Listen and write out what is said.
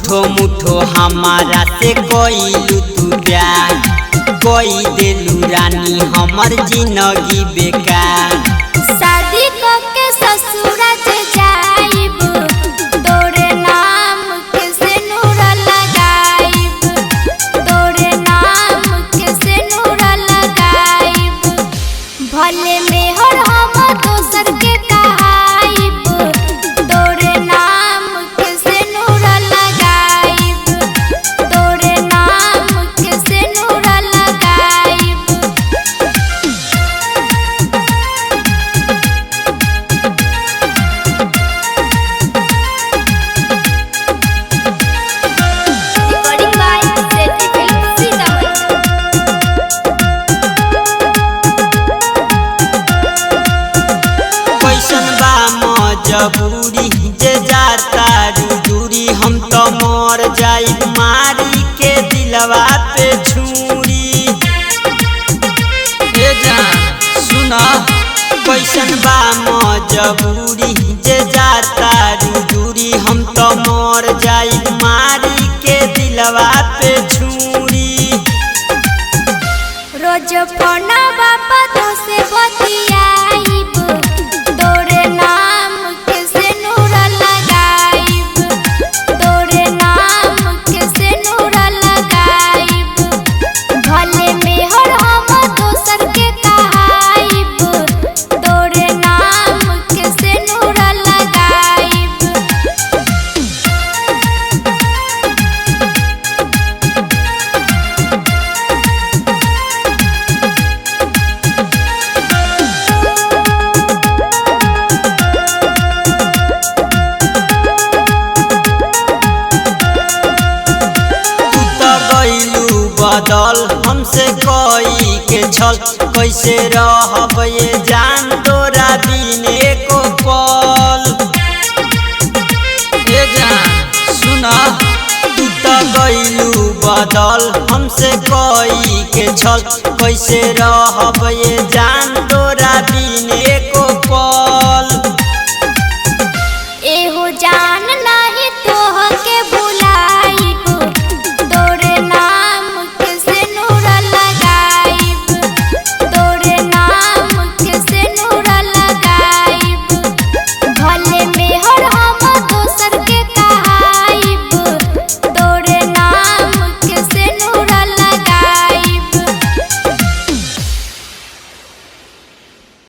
झूठो मुठो हमारा से कोइलू तू प्यार, कोई देलू रानी हमर जिंदगी बेकार। शादी करके ससुरा जाइब, तोरे नाम के सिंदूर लगाइब, तोरे नाम के सिंदूर लगाइब। भले मेहर हम दोसर के कहाइब, तोरे नाम के सिंदूर लगाइब, तोरे नाम के सिंदूर लगाइब। Recording by Seti Film Sitamarhi। कैसन बा मजबूरी जे जाता दूरी, हम तो मर जाइब मारी के दिलवा पे छुरी। ए जान सुना, कैसन बा मजबूरी जे जाता दूरी, हम तो मर जाइब मारी के दिलवा पे छुरी। रोज फोना बापा तो से बतियाइब, तोरे नाम के सिंदूर लगाइब, तोरे नाम के सिंदूर लगाइब। भले मेहर हम दोसर के कहाइब, तोरे नाम के सिंदूर लगाइब। बदल हमसे कोई के छल, कैसे रहब ये जान तोरा बिने को पल। ए जान सुना, तू तो गइलू बदल हमसे कोई के छल, कैसे रहब ये जान तोरा बिने को पल।